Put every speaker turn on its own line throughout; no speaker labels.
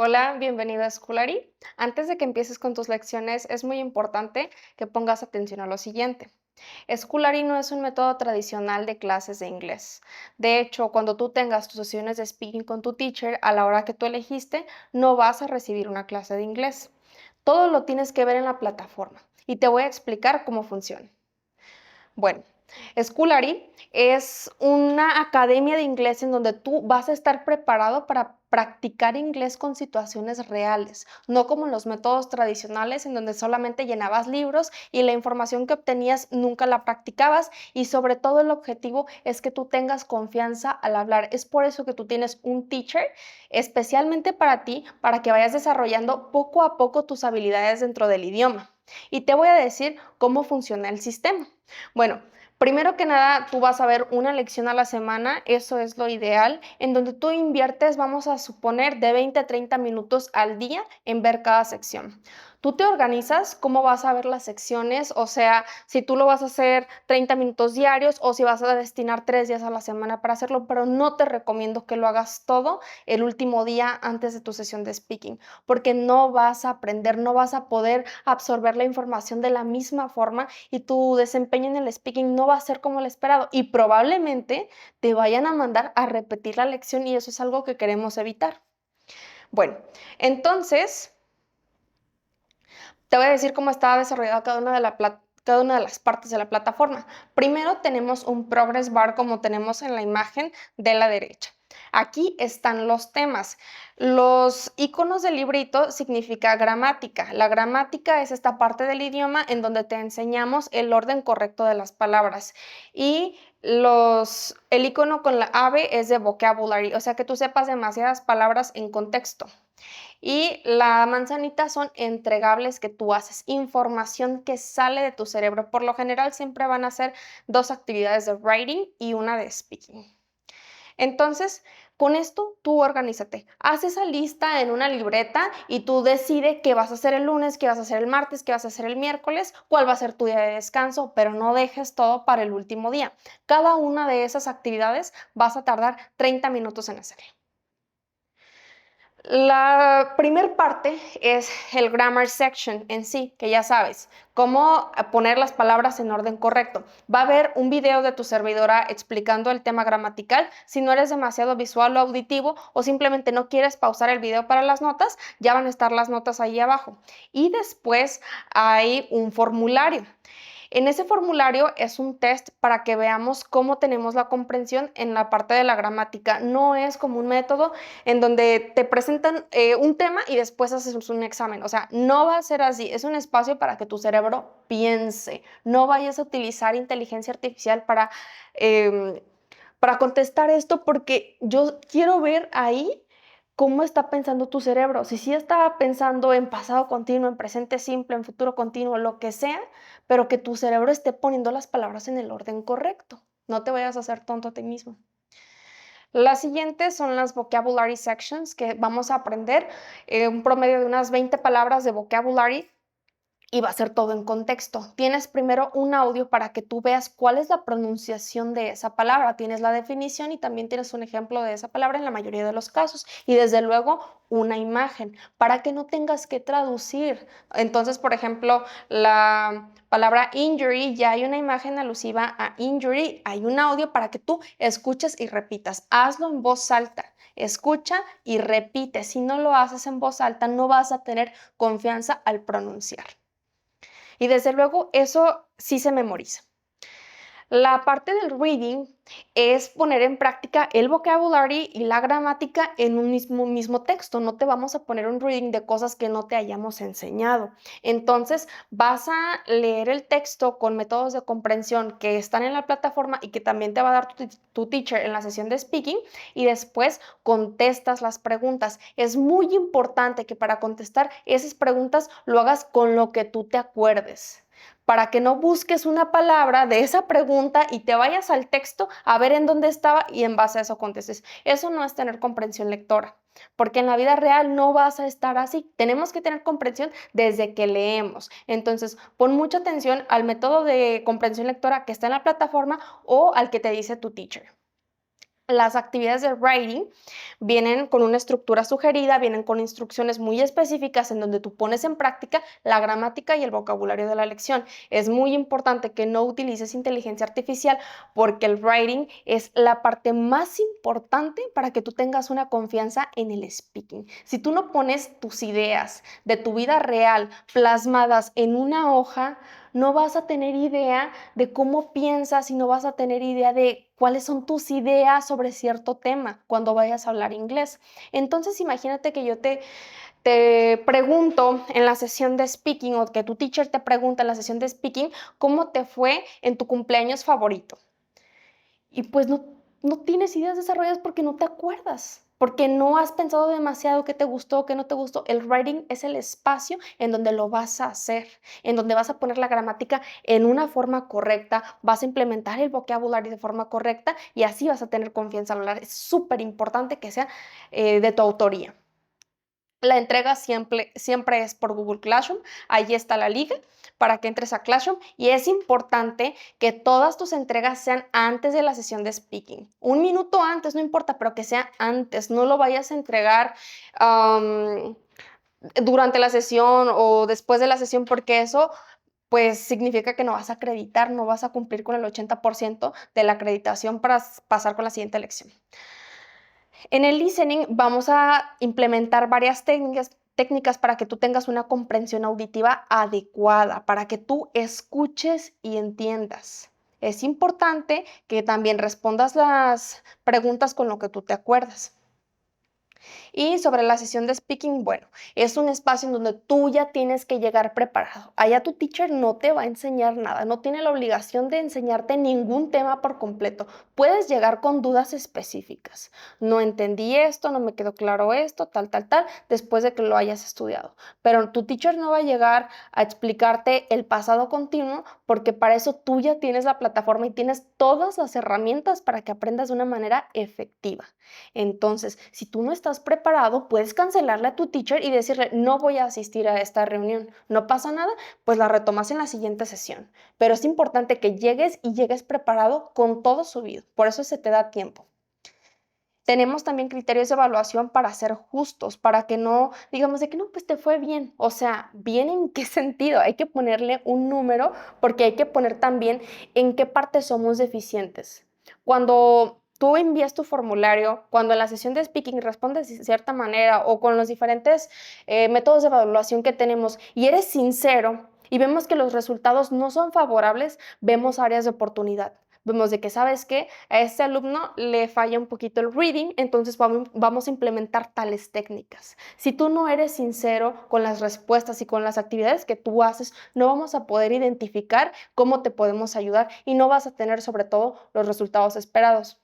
Hola, bienvenido a Schoolary. Antes de que empieces con tus lecciones, es muy importante que pongas atención a lo siguiente. Schoolary no es un método tradicional de clases de inglés. De hecho, cuando tú tengas tus sesiones de speaking con tu teacher, a la hora que tú elegiste, no vas a recibir una clase de inglés. Todo lo tienes que ver en la plataforma y te voy a explicar cómo funciona. Bueno, Schoolary es una academia de inglés en donde tú vas a estar preparado para practicar inglés con situaciones reales, no como los métodos tradicionales en donde solamente llenabas libros y la información que obtenías nunca la practicabas y sobre todo el objetivo es que tú tengas confianza al hablar. Es por eso que tú tienes un teacher especialmente para ti, para que vayas desarrollando poco a poco tus habilidades dentro del idioma. Y te voy a decir cómo funciona el sistema. Bueno, primero que nada, tú vas a ver una lección a la semana, eso es lo ideal, en donde tú inviertes, vamos a suponer, de 20 a 30 minutos al día en ver cada sección. Tú te organizas cómo vas a ver las secciones, o sea, si tú lo vas a hacer 30 minutos diarios o si vas a destinar 3 días a la semana para hacerlo, pero no te recomiendo que lo hagas todo el último día antes de tu sesión de speaking, porque no vas a aprender, no vas a poder absorber la información de la misma forma y tu desempeño en el speaking no va a ser como el esperado y probablemente te vayan a mandar a repetir la lección y eso es algo que queremos evitar. Bueno, entonces te voy a decir cómo está desarrollada cada una de las partes de la plataforma. Primero tenemos un progress bar como tenemos en la imagen de la derecha. Aquí están los temas. Los iconos del librito significa gramática. La gramática es esta parte del idioma en donde te enseñamos el orden correcto de las palabras. Y el icono con la ave es de vocabulary, o sea que tú sepas demasiadas palabras en contexto. Y la manzanita son entregables que tú haces, información que sale de tu cerebro. Por lo general siempre van a ser dos actividades de writing y una de speaking. Entonces, con esto tú organízate. Haz esa lista en una libreta y tú decide qué vas a hacer el lunes, qué vas a hacer el martes, qué vas a hacer el miércoles, cuál va a ser tu día de descanso, pero no dejes todo para el último día. Cada una de esas actividades vas a tardar 30 minutos en hacerla. La primer parte es el grammar section en sí, que ya sabes, cómo poner las palabras en orden correcto. Va a haber un video de tu servidora explicando el tema gramatical. Si no eres demasiado visual o auditivo o simplemente no quieres pausar el video para las notas, ya van a estar las notas ahí abajo. Y después hay un formulario. En ese formulario es un test para que veamos cómo tenemos la comprensión en la parte de la gramática. No es como un método en donde te presentan un tema y después haces un examen. O sea, no va a ser así. Es un espacio para que tu cerebro piense. No vayas a utilizar inteligencia artificial para contestar esto porque yo quiero ver ahí cómo está pensando tu cerebro. Si sí está pensando en pasado continuo, en presente simple, en futuro continuo, lo que sea, pero que tu cerebro esté poniendo las palabras en el orden correcto. No te vayas a hacer tonto a ti mismo. Las siguientes son las vocabulary sections, que vamos a aprender un promedio de unas 20 palabras de vocabulary y va a ser todo en contexto. Tienes primero un audio para que tú veas cuál es la pronunciación de esa palabra. Tienes la definición y también tienes un ejemplo de esa palabra en la mayoría de los casos. Y desde luego una imagen para que no tengas que traducir. Entonces, por ejemplo, la palabra injury, ya hay una imagen alusiva a injury, hay un audio para que tú escuches y repitas. Hazlo en voz alta. Escucha y repite. Si no lo haces en voz alta, no vas a tener confianza al pronunciar. Y desde luego eso sí se memoriza. La parte del reading es poner en práctica el vocabulary y la gramática en un mismo texto. No te vamos a poner un reading de cosas que no te hayamos enseñado. Entonces, vas a leer el texto con métodos de comprensión que están en la plataforma y que también te va a dar tu teacher en la sesión de speaking y después contestas las preguntas. Es muy importante que para contestar esas preguntas lo hagas con lo que tú te acuerdes para que no busques una palabra de esa pregunta y te vayas al texto a ver en dónde estaba y en base a eso contestes. Eso no es tener comprensión lectora, porque en la vida real no vas a estar así. Tenemos que tener comprensión desde que leemos. Entonces, pon mucha atención al método de comprensión lectora que está en la plataforma o al que te dice tu teacher. Las actividades de writing vienen con una estructura sugerida, vienen con instrucciones muy específicas en donde tú pones en práctica la gramática y el vocabulario de la lección. Es muy importante que no utilices inteligencia artificial porque el writing es la parte más importante para que tú tengas una confianza en el speaking. Si tú no pones tus ideas de tu vida real plasmadas en una hoja, no vas a tener idea de cómo piensas y no vas a tener idea de cuáles son tus ideas sobre cierto tema cuando vayas a hablar inglés. Entonces, imagínate que yo te pregunto en la sesión de speaking o que tu teacher te pregunta en la sesión de speaking cómo te fue en tu cumpleaños favorito. Y pues no tienes ideas desarrolladas porque no te acuerdas, porque no has pensado demasiado qué te gustó, qué no te gustó. El writing es el espacio en donde lo vas a hacer, en donde vas a poner la gramática en una forma correcta, vas a implementar el vocabulario de forma correcta y así vas a tener confianza al hablar. Es súper importante que sea de tu autoría. La entrega siempre es por Google Classroom, ahí está la liga para que entres a Classroom y es importante que todas tus entregas sean antes de la sesión de speaking. Un minuto antes, no importa, pero que sea antes, no lo vayas a entregar durante la sesión o después de la sesión porque eso pues significa que no vas a acreditar, no vas a cumplir con el 80% de la acreditación para pasar con la siguiente lección. En el listening vamos a implementar varias técnicas para que tú tengas una comprensión auditiva adecuada, para que tú escuches y entiendas. Es importante que también respondas las preguntas con lo que tú te acuerdas. Y sobre la sesión de speaking, bueno, es un espacio en donde tú ya tienes que llegar preparado. Allá tu teacher no te va a enseñar nada, no tiene la obligación de enseñarte ningún tema por completo. Puedes llegar con dudas específicas. No entendí esto, no me quedó claro esto, tal, después de que lo hayas estudiado. Pero tu teacher no va a llegar a explicarte el pasado continuo porque para eso tú ya tienes la plataforma y tienes todas las herramientas para que aprendas de una manera efectiva. Entonces, si tú no estás preparado, puedes cancelarle a tu teacher y decirle, no voy a asistir a esta reunión. No pasa nada, pues la retomas en la siguiente sesión. Pero es importante que llegues y llegues preparado con todo subido. Por eso se te da tiempo. Tenemos también criterios de evaluación para ser justos, para que no digamos de que no, pues te fue bien. O sea, ¿bien en qué sentido? Hay que ponerle un número porque hay que poner también en qué parte somos deficientes. Cuando tú envías tu formulario, cuando en la sesión de speaking respondes de cierta manera o con los diferentes métodos de evaluación que tenemos y eres sincero y vemos que los resultados no son favorables, vemos áreas de oportunidad. Vemos de que, ¿sabes qué? A este alumno le falla un poquito el reading, entonces vamos a implementar tales técnicas. Si tú no eres sincero con las respuestas y con las actividades que tú haces, no vamos a poder identificar cómo te podemos ayudar y no vas a tener sobre todo los resultados esperados.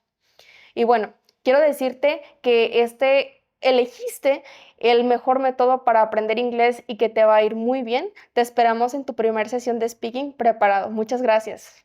Y bueno, quiero decirte que elegiste el mejor método para aprender inglés y que te va a ir muy bien. Te esperamos en tu primera sesión de speaking preparado. Muchas gracias.